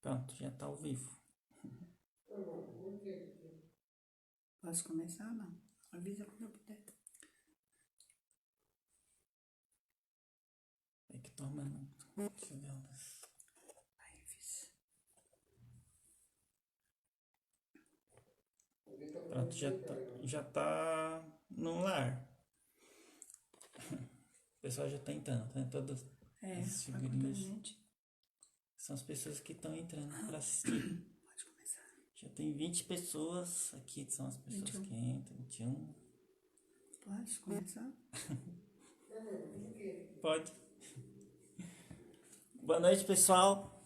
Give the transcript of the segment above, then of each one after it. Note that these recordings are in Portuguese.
Pronto, já tá ao vivo. Posso começar ou não? Avisa quando eu puder. É que toma. Deixa eu ver onde. Aí, fiz. Pronto, já tá no lar. O pessoal já tá entrando, né? Todas as Vai contando, figurinhas gente. são as pessoas que estão entrando para assistir. Pode começar. Já tem 20 pessoas aqui, são as pessoas 21. que entram, 21. Pode começar? Pode. Boa noite, pessoal.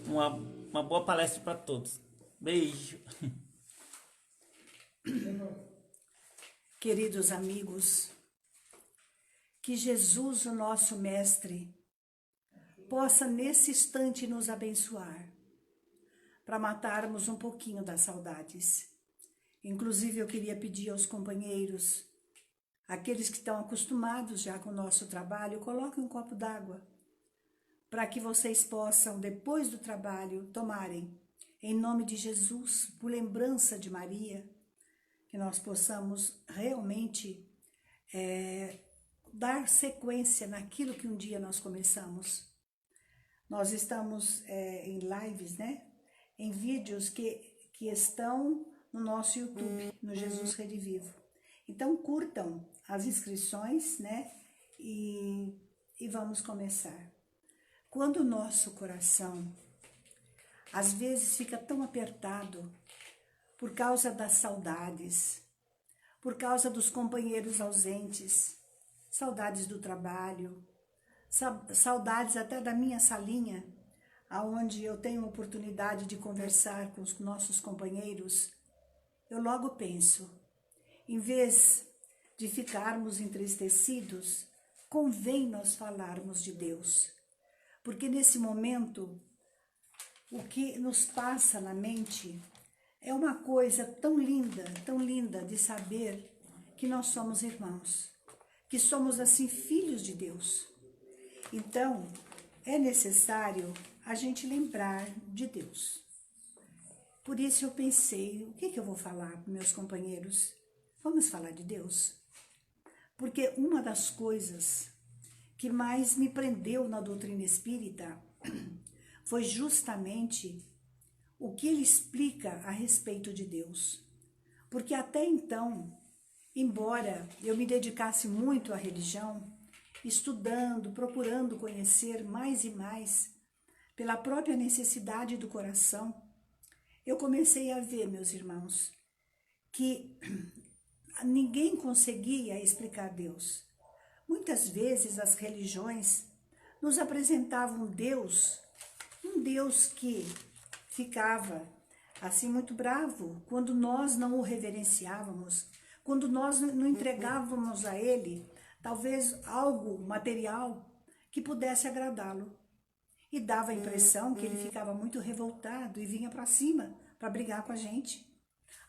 Uma boa palestra para todos. Beijo. Queridos amigos, que Jesus, o nosso Mestre, possa nesse instante nos abençoar, para matarmos um pouquinho das saudades. Inclusive, eu queria pedir aos companheiros, aqueles que estão acostumados já com o nosso trabalho, coloquem um copo d'água, para que vocês possam, depois do trabalho, tomarem, em nome de Jesus, por lembrança de Maria, que nós possamos realmente dar sequência naquilo que um dia nós começamos. Nós estamos em lives, né? Em vídeos que estão no nosso YouTube, no Jesus Redivivo. Então curtam as inscrições, né? E vamos começar. Quando o nosso coração às vezes fica tão apertado por causa das saudades, por causa dos companheiros ausentes, saudades do trabalho, saudades até da minha salinha, aonde eu tenho oportunidade de conversar com os nossos companheiros, eu logo penso, em vez de ficarmos entristecidos, convém nós falarmos de Deus, porque nesse momento o que nos passa na mente é uma coisa tão linda de saber que nós somos irmãos, que somos assim filhos de Deus. Então, é necessário a gente lembrar de Deus. Por isso eu pensei, o que eu vou falar para meus companheiros? Vamos falar de Deus? Porque uma das coisas que mais me prendeu na doutrina espírita foi justamente o que ele explica a respeito de Deus. Porque até então, embora eu me dedicasse muito à religião, estudando, procurando conhecer mais e mais, pela própria necessidade do coração, eu comecei a ver, meus irmãos, que ninguém conseguia explicar Deus. Muitas vezes as religiões nos apresentavam um Deus que ficava assim muito bravo quando nós não o reverenciávamos, quando nós não entregávamos a ele talvez algo material que pudesse agradá-lo. E dava a impressão que ele ficava muito revoltado e vinha para cima para brigar com a gente.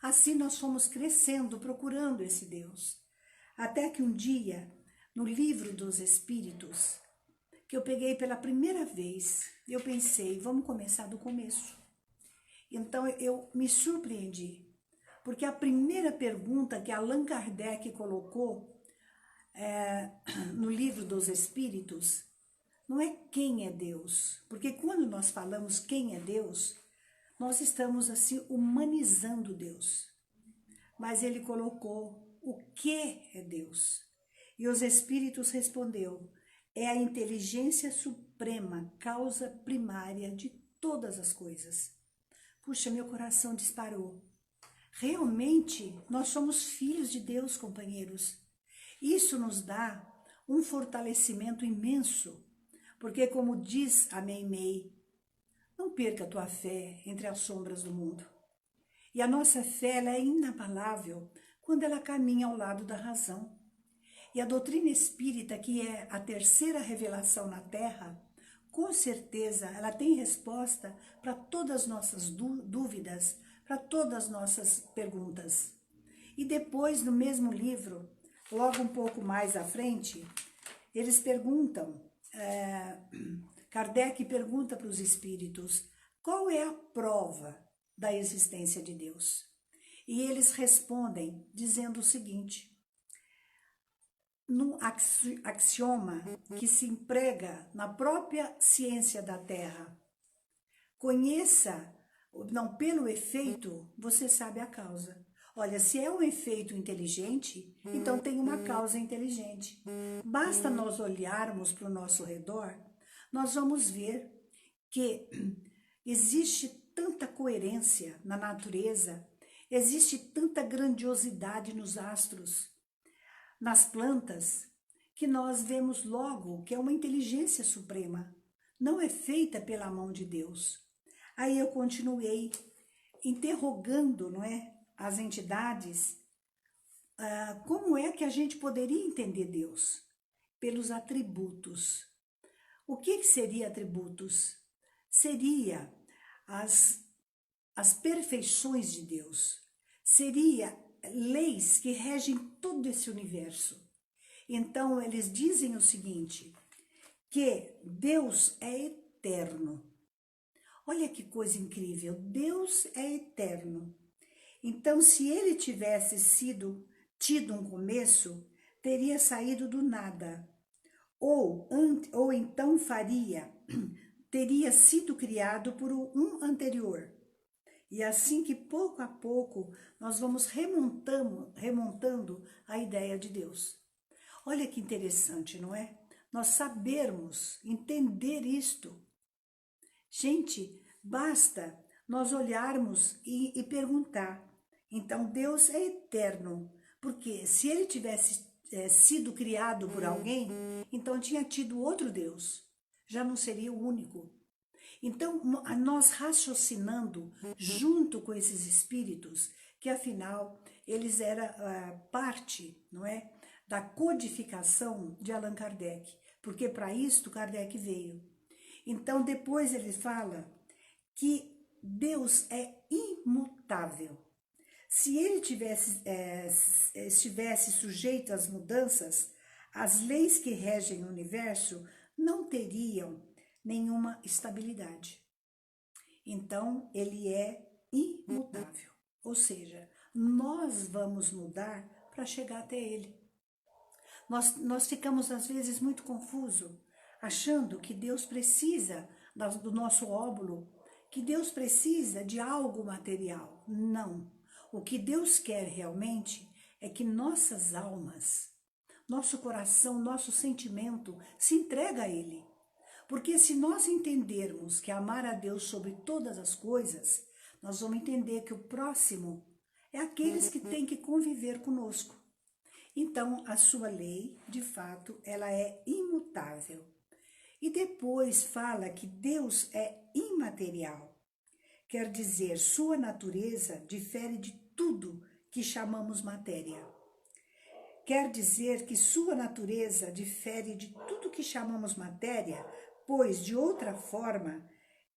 Assim nós fomos crescendo, procurando esse Deus. Até que um dia, no livro dos Espíritos, que eu peguei pela primeira vez, eu pensei, vamos começar do começo. Então eu me surpreendi, porque a primeira pergunta que Allan Kardec colocou no livro dos Espíritos não é quem é Deus, porque quando nós falamos quem é Deus, nós estamos assim humanizando Deus. Mas ele colocou o que é Deus. E os Espíritos respondeu, é a inteligência suprema, causa primária de todas as coisas. Puxa, meu coração disparou. Realmente, nós somos filhos de Deus, companheiros. Isso nos dá um fortalecimento imenso, porque como diz a Meimei, não perca a tua fé entre as sombras do mundo. E a nossa fé ela é inabalável quando ela caminha ao lado da razão. E a doutrina espírita, que é a terceira revelação na Terra, com certeza ela tem resposta para todas as nossas dúvidas, para todas as nossas perguntas. E depois, no mesmo livro, logo um pouco mais à frente, eles perguntam, Kardec pergunta para os espíritos, qual é a prova da existência de Deus? E eles respondem dizendo o seguinte: num axioma que se emprega na própria ciência da Terra, conheça, não pelo efeito, você sabe a causa. Olha, se é um efeito inteligente, então tem uma causa inteligente. Basta nós olharmos para o nosso redor, nós vamos ver que existe tanta coerência na natureza, existe tanta grandiosidade nos astros, nas plantas, que nós vemos logo que é uma inteligência suprema, não é feita pela mão de Deus. Aí eu continuei interrogando, não é, as entidades, como é que a gente poderia entender Deus? Pelos atributos. O que seria atributos? Seria as perfeições de Deus, seria leis que regem todo esse universo. Então eles dizem o seguinte, que Deus é eterno. Olha que coisa incrível, Deus é eterno. Então, se ele tivesse tido um começo, teria saído do nada. Ou então teria sido criado por um anterior. E assim que pouco a pouco nós vamos remontando a ideia de Deus. Olha que interessante, não é? Nós sabermos entender isto. Gente, basta nós olharmos e perguntar. Então, Deus é eterno, porque se ele tivesse sido criado por alguém, então tinha tido outro Deus, já não seria o único. Então, nós raciocinando junto com esses espíritos, que afinal eles eram parte, não é, da codificação de Allan Kardec, porque para isto Kardec veio. Então, depois ele fala que Deus é imutável. Se ele estivesse sujeito às mudanças, as leis que regem o universo não teriam nenhuma estabilidade. Então, ele é imutável. Ou seja, nós vamos mudar para chegar até ele. Nós ficamos, às vezes, muito confusos, achando que Deus precisa do nosso óbolo, que Deus precisa de algo material. Não. O que Deus quer realmente é que nossas almas, nosso coração, nosso sentimento se entrega a Ele. Porque se nós entendermos que amar a Deus sobre todas as coisas, nós vamos entender que o próximo é aqueles que têm que conviver conosco. Então, a sua lei, de fato, ela é imutável. E depois fala que Deus é imaterial. Quer dizer, sua natureza difere de tudo que chamamos matéria. Quer dizer que sua natureza difere de tudo que chamamos matéria, pois, de outra forma,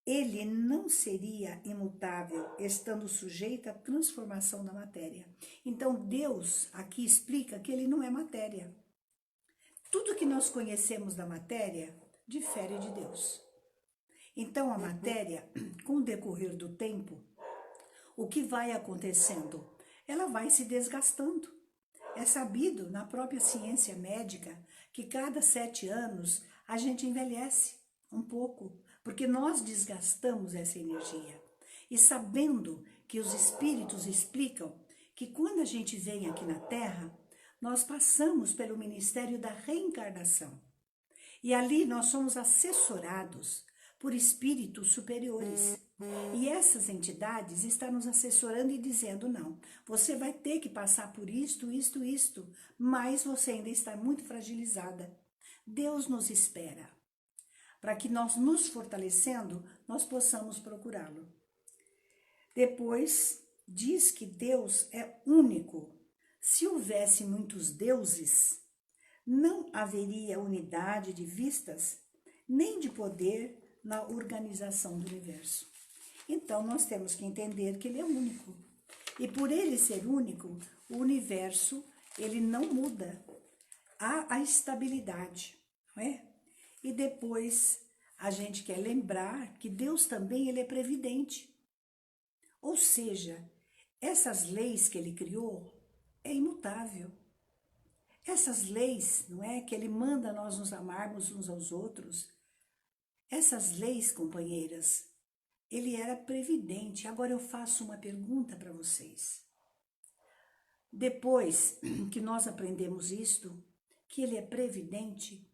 ele não seria imutável, estando sujeito à transformação da matéria. Então, Deus aqui explica que ele não é matéria. Tudo que nós conhecemos da matéria difere de Deus. Então, a matéria, com o decorrer do tempo, o que vai acontecendo? Ela vai se desgastando. É sabido na própria ciência médica que cada 7 anos a gente envelhece um pouco, porque nós desgastamos essa energia. E sabendo que os espíritos explicam que quando a gente vem aqui na Terra, nós passamos pelo ministério da reencarnação. E ali nós somos assessorados por espíritos superiores. E essas entidades estão nos assessorando e dizendo, não, você vai ter que passar por isto, mas você ainda está muito fragilizada. Deus nos espera, para que nós nos fortalecendo, nós possamos procurá-lo. Depois, diz que Deus é único. Se houvesse muitos deuses, não haveria unidade de vistas, nem de poder na organização do universo. Então, nós temos que entender que ele é único. E por ele ser único, o universo, ele não muda. Há a estabilidade, não é? E depois, a gente quer lembrar que Deus também ele é previdente. Ou seja, essas leis que ele criou é imutável. Essas leis, não é, que ele manda nós nos amarmos uns aos outros, essas leis, companheiras, ele era previdente. Agora eu faço uma pergunta para vocês. Depois que nós aprendemos isto, que ele é previdente,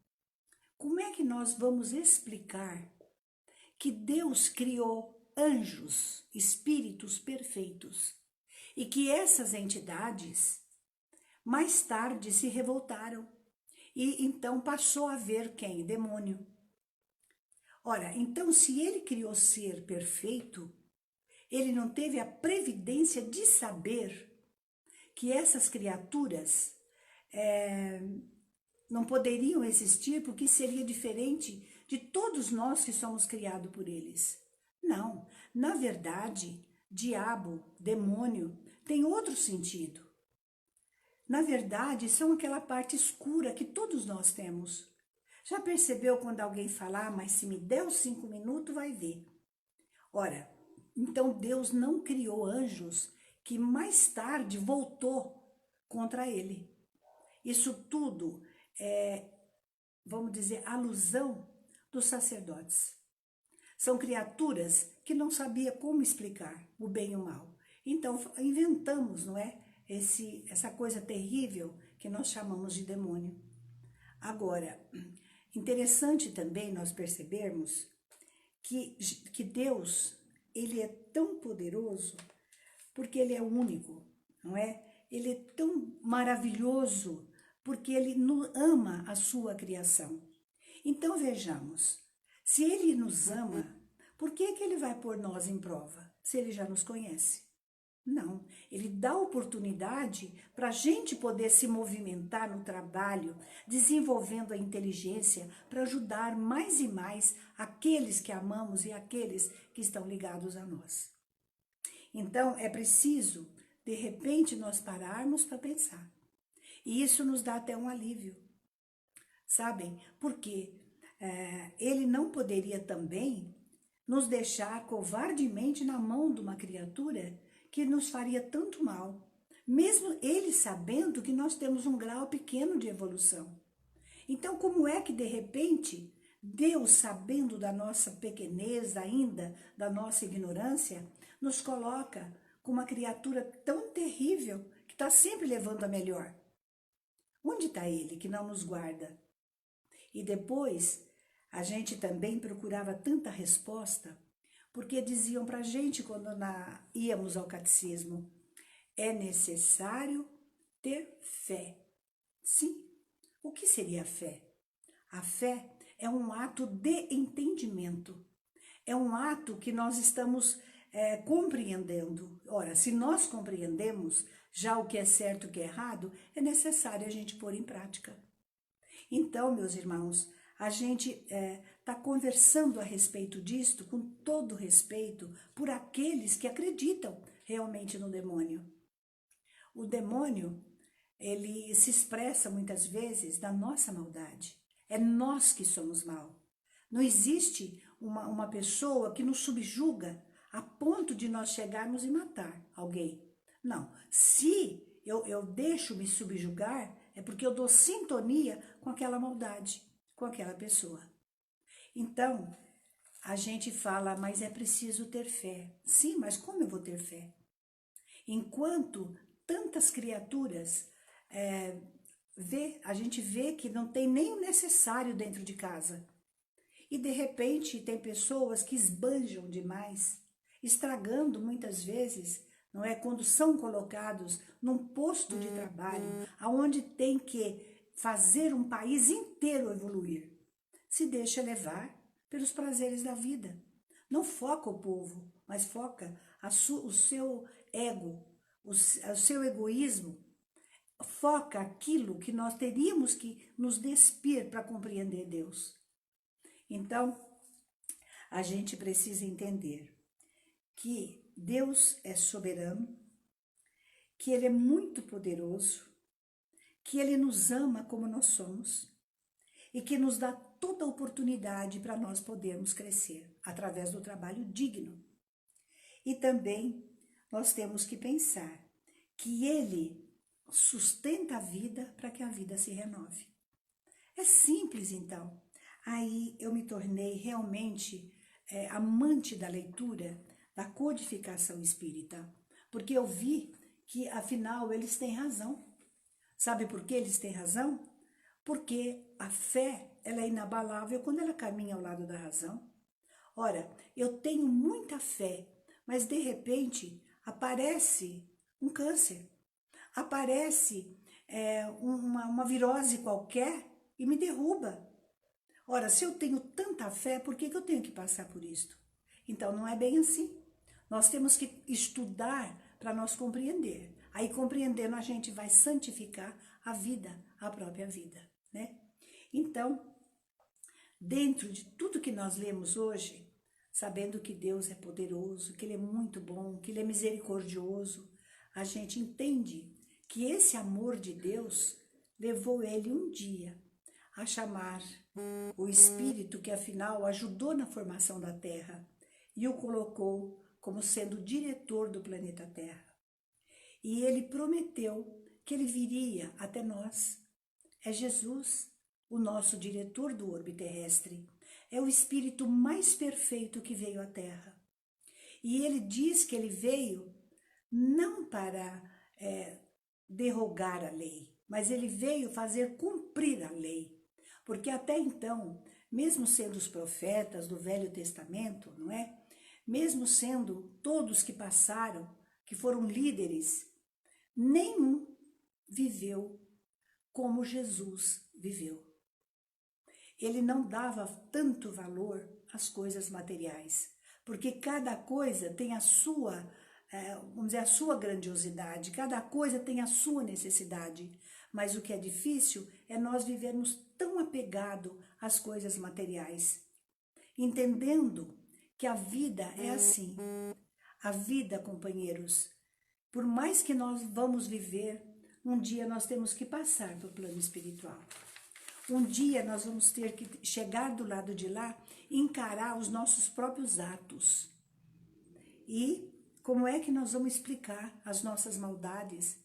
como é que nós vamos explicar que Deus criou anjos, espíritos perfeitos, e que essas entidades mais tarde se revoltaram e então passou a haver quem? Demônio. Ora, então se ele criou ser perfeito, ele não teve a previdência de saber que essas criaturas não poderiam existir porque seria diferente de todos nós que somos criados por eles. Não, na verdade, diabo, demônio, tem outro sentido. Na verdade, são aquela parte escura que todos nós temos. Já percebeu quando alguém fala, mas se me der os 5 minutos, vai ver. Ora, então Deus não criou anjos que mais tarde voltou contra ele. Isso tudo é, vamos dizer, alusão dos sacerdotes. São criaturas que não sabiam como explicar o bem e o mal. Então, inventamos, não é? Essa coisa terrível que nós chamamos de demônio. Agora, interessante também nós percebermos que Deus, ele é tão poderoso porque ele é único, não é? Ele é tão maravilhoso porque ele ama a sua criação. Então vejamos, se ele nos ama, por que ele vai pôr nós em prova, se ele já nos conhece? Não, ele dá oportunidade para a gente poder se movimentar no trabalho, desenvolvendo a inteligência para ajudar mais e mais aqueles que amamos e aqueles que estão ligados a nós. Então, é preciso, de repente, nós pararmos para pensar. E isso nos dá até um alívio, sabem? Porque ele não poderia também nos deixar covardemente na mão de uma criatura que nos faria tanto mal, mesmo ele sabendo que nós temos um grau pequeno de evolução. Então, como é que, de repente, Deus, sabendo da nossa pequenez ainda, da nossa ignorância, nos coloca com uma criatura tão terrível que está sempre levando a melhor? Onde está ele que não nos guarda? E depois, a gente também procurava tanta resposta, porque diziam para a gente quando íamos ao catecismo, é necessário ter fé. Sim, o que seria a fé? A fé é um ato de entendimento, é um ato que nós estamos compreendendo. Ora, se nós compreendemos já o que é certo e o que é errado, é necessário a gente pôr em prática. Então, meus irmãos, a gente está conversando a respeito disto com todo respeito por aqueles que acreditam realmente no demônio. O demônio, ele se expressa muitas vezes da nossa maldade. É nós que somos mal. Não existe uma pessoa que nos subjuga a ponto de nós chegarmos e matar alguém. Não, se eu deixo me subjugar, é porque eu dou sintonia com aquela maldade, com aquela pessoa. Então, a gente fala, mas é preciso ter fé. Sim, mas como eu vou ter fé? Enquanto tantas criaturas a gente vê que não tem nem o necessário dentro de casa. E de repente tem pessoas que esbanjam demais, estragando muitas vezes, não é, quando são colocados num posto de trabalho, aonde tem que fazer um país inteiro evoluir. Se deixa levar pelos prazeres da vida. Não foca o povo, mas foca o seu ego, o seu egoísmo. Foca aquilo que nós teríamos que nos despir para compreender Deus. Então, a gente precisa entender que Deus é soberano, que Ele é muito poderoso, que Ele nos ama como nós somos e que nos dá toda oportunidade para nós podermos crescer através do trabalho digno. E também nós temos que pensar que Ele sustenta a vida para que a vida se renove. É simples, então. Aí eu me tornei realmente amante da leitura, da codificação espírita, porque eu vi que, afinal, eles têm razão. Sabe por que eles têm razão? Porque a fé, ela é inabalável quando ela caminha ao lado da razão. Ora, eu tenho muita fé, mas de repente aparece um câncer, aparece uma virose qualquer e me derruba. Ora, se eu tenho tanta fé, por que eu tenho que passar por isto? Então, não é bem assim. Nós temos que estudar para nós compreender. Aí, compreendendo, a gente vai santificar a vida, a própria vida, né? Então, dentro de tudo que nós lemos hoje, sabendo que Deus é poderoso, que Ele é muito bom, que Ele é misericordioso, a gente entende que esse amor de Deus levou Ele um dia a chamar o Espírito que afinal ajudou na formação da Terra e o colocou como sendo o diretor do planeta Terra. E Ele prometeu que Ele viria até nós. É Jesus, o nosso diretor do orbe terrestre. É o Espírito mais perfeito que veio à Terra. E Ele diz que Ele veio não para derrogar a lei, mas Ele veio fazer cumprir a lei. Porque até então, mesmo sendo os profetas do Velho Testamento, não é? Mesmo sendo todos que passaram, que foram líderes, nenhum viveu como Jesus viveu. Ele não dava tanto valor às coisas materiais, porque cada coisa tem a sua, vamos dizer, a sua grandiosidade, cada coisa tem a sua necessidade. Mas o que é difícil é nós vivermos tão apegados às coisas materiais, entendendo que a vida é assim. A vida, companheiros, por mais que nós vamos viver, um dia nós temos que passar para o plano espiritual. Um dia nós vamos ter que chegar do lado de lá e encarar os nossos próprios atos. E como é que nós vamos explicar as nossas maldades,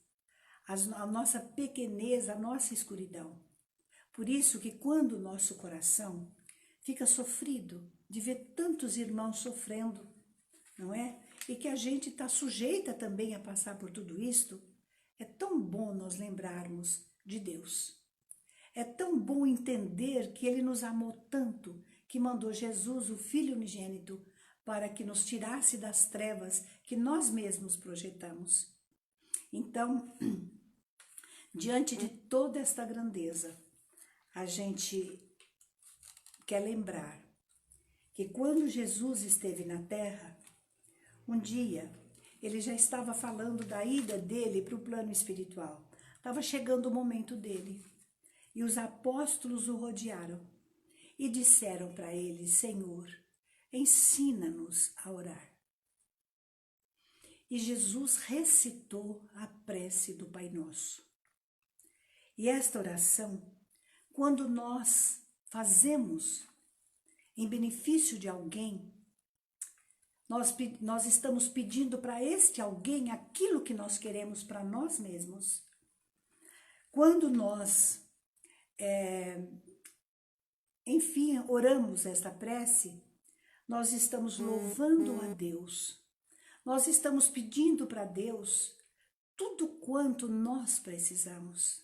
a nossa pequenez, a nossa escuridão? Por isso que quando o nosso coração fica sofrido de ver tantos irmãos sofrendo, não é? E que a gente está sujeita também a passar por tudo isto, é tão bom nós lembrarmos de Deus. É tão bom entender que Ele nos amou tanto, que mandou Jesus, o Filho unigênito, para que nos tirasse das trevas que nós mesmos projetamos. Então, diante de toda esta grandeza, a gente quer lembrar que quando Jesus esteve na terra, um dia ele já estava falando da ida dele para o plano espiritual. Estava chegando o momento dele. E os apóstolos o rodearam e disseram para ele: Senhor, ensina-nos a orar. E Jesus recitou a prece do Pai Nosso. E esta oração, quando nós fazemos em benefício de alguém, nós estamos pedindo para este alguém aquilo que nós queremos para nós mesmos. Quando nós, enfim, oramos esta prece, nós estamos louvando a Deus. Nós estamos pedindo para Deus tudo quanto nós precisamos.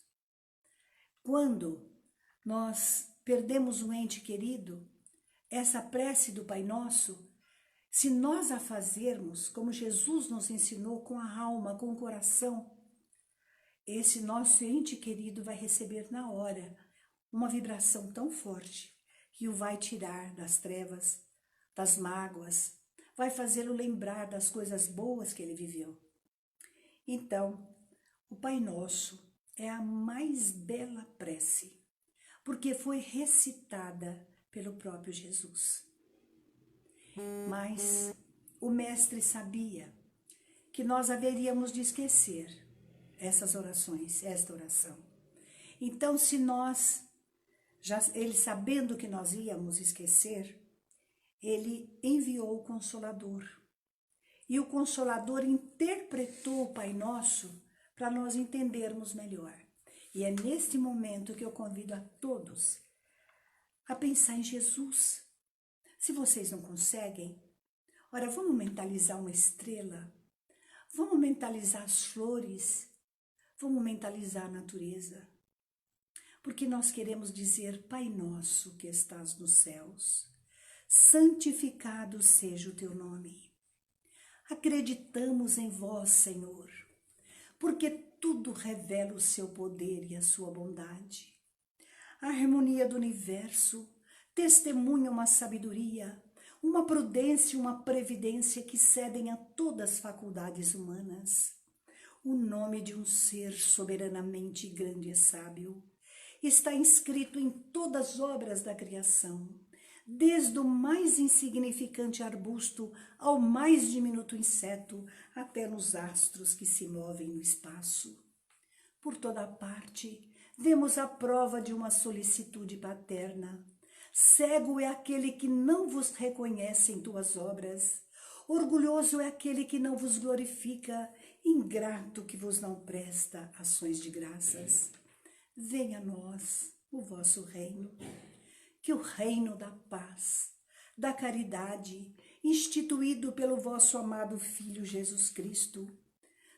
Quando nós perdemos um ente querido, essa prece do Pai Nosso, se nós a fazermos como Jesus nos ensinou, com a alma, com o coração, esse nosso ente querido vai receber na hora uma vibração tão forte que o vai tirar das trevas, das mágoas, vai fazê-lo lembrar das coisas boas que ele viveu. Então, o Pai Nosso é a mais bela prece, porque foi recitada pelo próprio Jesus. Mas o Mestre sabia que nós haveríamos de esquecer essas orações, esta oração. Então, se nós ele sabendo que nós íamos esquecer, ele enviou o Consolador. E o Consolador interpretou o Pai Nosso para nós entendermos melhor. E é neste momento que eu convido a todos a pensar em Jesus. Se vocês não conseguem, ora, vamos mentalizar uma estrela, vamos mentalizar as flores, vamos mentalizar a natureza. Porque nós queremos dizer: Pai nosso que estás nos céus, santificado seja o teu nome. Acreditamos em vós, Senhor, porque tudo revela o seu poder e a sua bondade. A harmonia do universo testemunha uma sabedoria, uma prudência e uma previdência que cedem a todas as faculdades humanas. O nome de um ser soberanamente grande e sábio está inscrito em todas as obras da criação, desde o mais insignificante arbusto ao mais diminuto inseto, até nos astros que se movem no espaço. Por toda parte, vemos a prova de uma solicitude paterna. Cego é aquele que não vos reconhece em tuas obras. Orgulhoso é aquele que não vos glorifica. Ingrato que vos não presta ações de graças. Venha a nós o vosso reino. Que o reino da paz, da caridade, instituído pelo vosso amado Filho Jesus Cristo,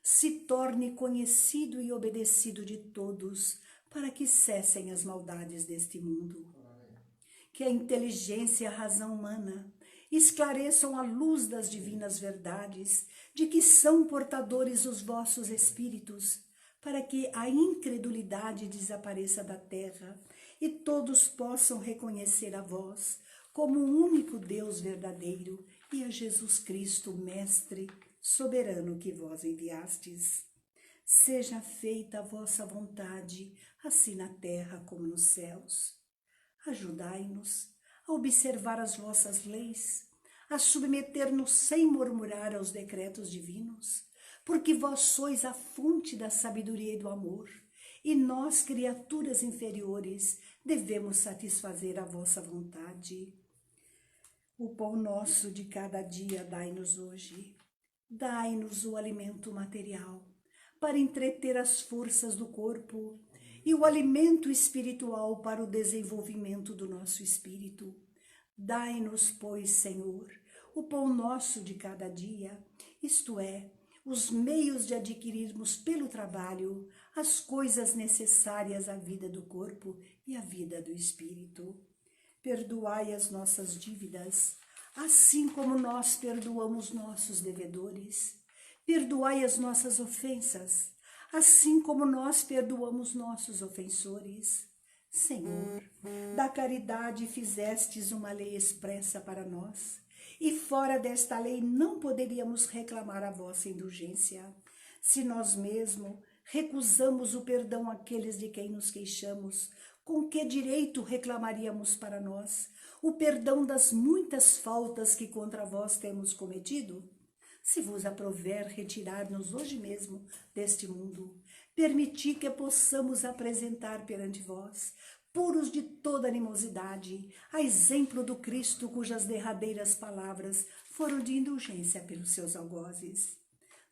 se torne conhecido e obedecido de todos, para que cessem as maldades deste mundo. Que a inteligência e a razão humana esclareçam a luz das divinas verdades, de que são portadores os vossos espíritos, para que a incredulidade desapareça da terra e todos possam reconhecer a vós como o único Deus verdadeiro e a Jesus Cristo, Mestre soberano que vós enviastes. Seja feita a vossa vontade, assim na terra como nos céus. Ajudai-nos a observar as vossas leis, a submeter-nos sem murmurar aos decretos divinos, porque vós sois a fonte da sabedoria e do amor, e nós, criaturas inferiores, devemos satisfazer a vossa vontade. O pão nosso de cada dia dai-nos hoje. Dai-nos o alimento material, para entreter as forças do corpo, e o alimento espiritual para o desenvolvimento do nosso espírito. Dai-nos, pois, Senhor, o pão nosso de cada dia, isto é, os meios de adquirirmos pelo trabalho as coisas necessárias à vida do corpo e à vida do espírito. Perdoai as nossas dívidas, assim como nós perdoamos nossos devedores. Perdoai as nossas ofensas, assim como nós perdoamos nossos ofensores. Senhor, da caridade fizestes uma lei expressa para nós, e fora desta lei não poderíamos reclamar a vossa indulgência. Se nós mesmos recusamos o perdão àqueles de quem nos queixamos, com que direito reclamaríamos para nós o perdão das muitas faltas que contra vós temos cometido? Se vos aprouver retirar-nos hoje mesmo deste mundo, permiti que possamos apresentar perante vós, puros de toda animosidade, a exemplo do Cristo cujas derradeiras palavras foram de indulgência pelos seus algozes.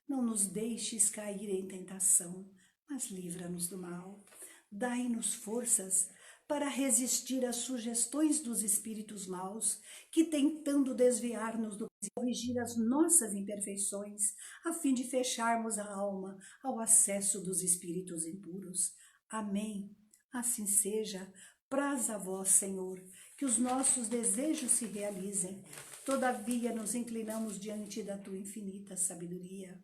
Não nos deixes cair em tentação, mas livra-nos do mal. Dai-nos forças para resistir às sugestões dos espíritos maus, que tentando desviar-nos do corrigir as nossas imperfeições, a fim de fecharmos a alma ao acesso dos espíritos impuros. Amém. Assim seja. Praz a vós, Senhor, que os nossos desejos se realizem. Todavia nos inclinamos diante da tua infinita sabedoria.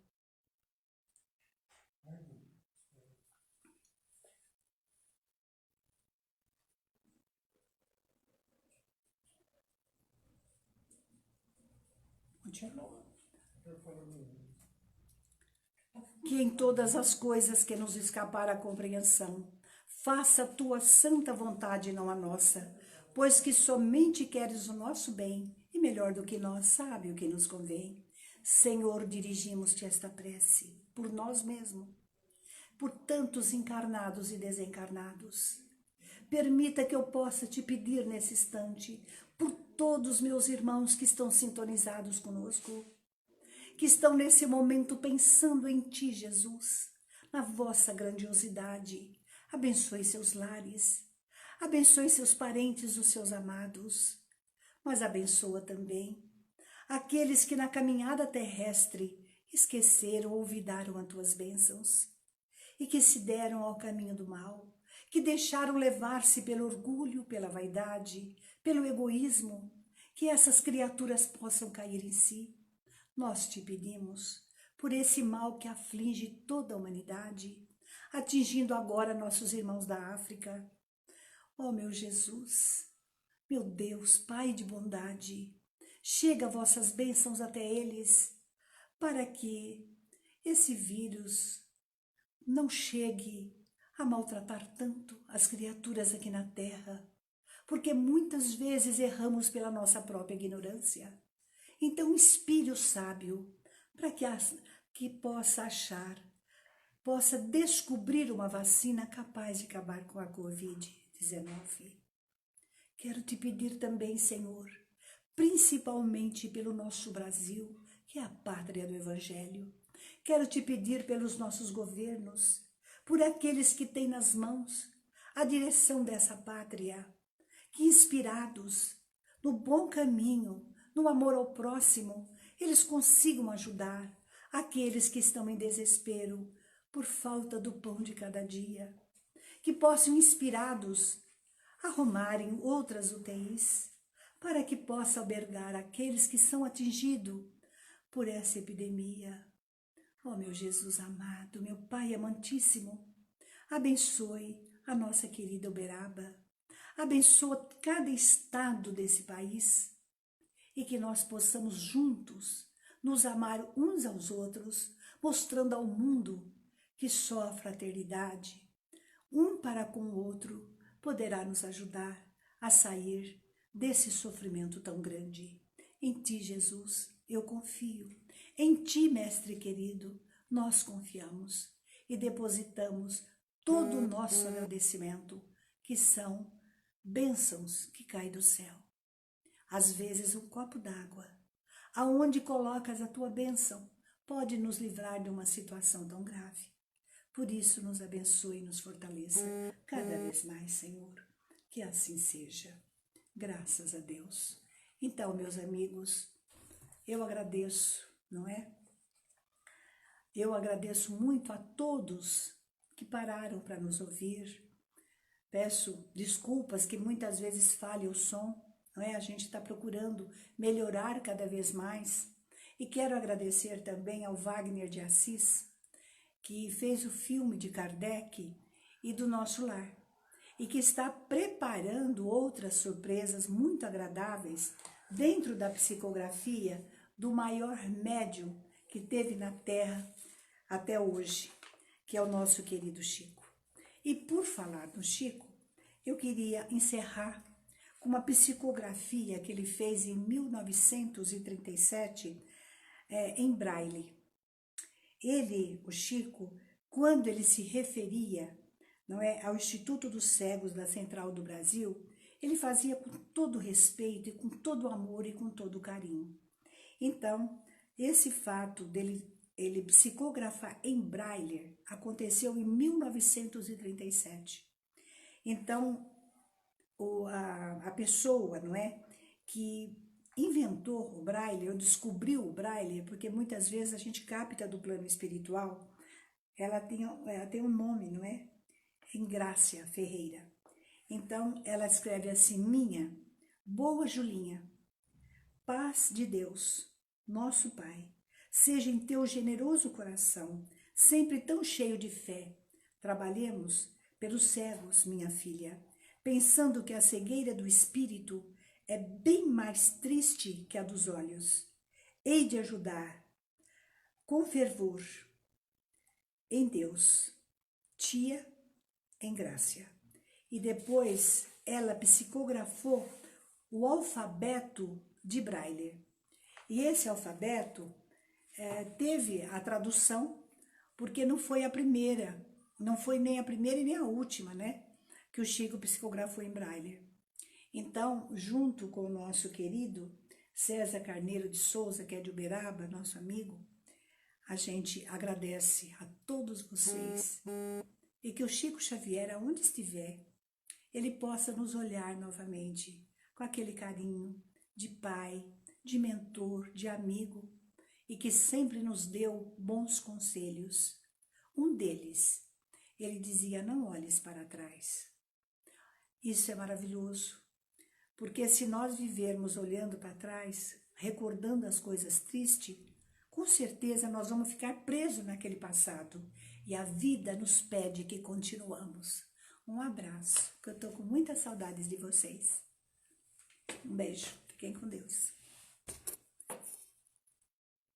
Que em todas as coisas que nos escapar a compreensão, faça a tua santa vontade, não a nossa, pois que somente queres o nosso bem, e melhor do que nós sabe o que nos convém. Senhor, dirigimos-te esta prece, por nós mesmos, por tantos encarnados e desencarnados, Permita que eu possa te pedir nesse instante por todos os meus irmãos que estão sintonizados conosco, que estão nesse momento pensando em Ti, Jesus, na vossa grandiosidade. Abençoe seus lares, abençoe seus parentes, os seus amados, mas abençoa também aqueles que na caminhada terrestre esqueceram ou olvidaram as Tuas bênçãos e que se deram ao caminho do mal, que deixaram levar-se pelo orgulho, pela vaidade, pelo egoísmo, que essas criaturas possam cair em si. Nós te pedimos por esse mal que aflige toda a humanidade, atingindo agora nossos irmãos da África. Ó meu Jesus, meu Deus, Pai de bondade, chega vossas bênçãos até eles, para que esse vírus não chegue a maltratar tanto as criaturas aqui na Terra, porque muitas vezes erramos pela nossa própria ignorância. Então inspire o sábio para que possa achar, possa descobrir uma vacina capaz de acabar com a Covid-19. Quero te pedir também, Senhor, principalmente pelo nosso Brasil, que é a pátria do Evangelho. Quero te pedir pelos nossos governos, por aqueles que têm nas mãos a direção dessa pátria, que inspirados no bom caminho, no amor ao próximo, eles consigam ajudar aqueles que estão em desespero por falta do pão de cada dia, que possam, inspirados, arrumarem outras UTIs, para que possa albergar aqueles que são atingidos por essa epidemia. Ó meu Jesus amado, meu Pai amantíssimo, abençoe a nossa querida Uberaba, abençoa cada estado desse país e que nós possamos juntos nos amar uns aos outros, mostrando ao mundo que só a fraternidade, um para com o outro, poderá nos ajudar a sair desse sofrimento tão grande. Em Ti, Jesus, eu confio. Em Ti, Mestre querido, nós confiamos e depositamos todo o nosso agradecimento, que são bênçãos que caem do céu. Às vezes um copo d'água, aonde colocas a Tua bênção, pode nos livrar de uma situação tão grave. Por isso, nos abençoe e nos fortaleça cada vez mais, Senhor. Que assim seja. Graças a Deus. Então, meus amigos, eu agradeço, não é? Eu agradeço muito a todos que pararam para nos ouvir. Peço desculpas que muitas vezes falhe o som, não é? A gente está procurando melhorar cada vez mais. E quero agradecer também ao Wagner de Assis, que fez o filme de Kardec e do Nosso Lar, e que está preparando outras surpresas muito agradáveis dentro da psicografia do maior médium que teve na Terra até hoje, que é o nosso querido Chico. E por falar no Chico, eu queria encerrar com uma psicografia que ele fez em 1937, em Braille. Ele, o Chico, quando ele se referia, não é, ao Instituto dos Cegos da Central do Brasil, ele fazia com todo respeito e com todo amor e com todo carinho. Então, esse fato dele ele psicografar em Braille aconteceu em 1937. Então, a pessoa, não é, que inventou o Braille, ou descobriu o Braille, porque muitas vezes a gente capta do plano espiritual, ela tem um nome, não é? Engrácia Ferreira. Então, ela escreve assim: minha, boa Julinha, paz de Deus, nosso Pai, seja em teu generoso coração, sempre tão cheio de fé. Trabalhemos pelos cegos, minha filha, pensando que a cegueira do espírito é bem mais triste que a dos olhos. Hei de ajudar, com fervor, em Deus, tia Engrácia. E depois ela psicografou o alfabeto de Braille. E esse alfabeto teve a tradução, porque não foi a primeira, não foi nem a primeira e nem a última, né? que o Chico psicografou em braille. Então, junto com o nosso querido César Carneiro de Souza, que é de Uberaba, nosso amigo, a gente agradece a todos vocês e que o Chico Xavier, aonde estiver, ele possa nos olhar novamente com aquele carinho de pai, de mentor, de amigo, e que sempre nos deu bons conselhos. Um deles, ele dizia: não olhes para trás. Isso é maravilhoso, porque se nós vivermos olhando para trás, recordando as coisas tristes, com certeza nós vamos ficar presos naquele passado, e a vida nos pede que continuamos. Um abraço, que eu estou com muitas saudades de vocês. Um beijo, fiquem com Deus.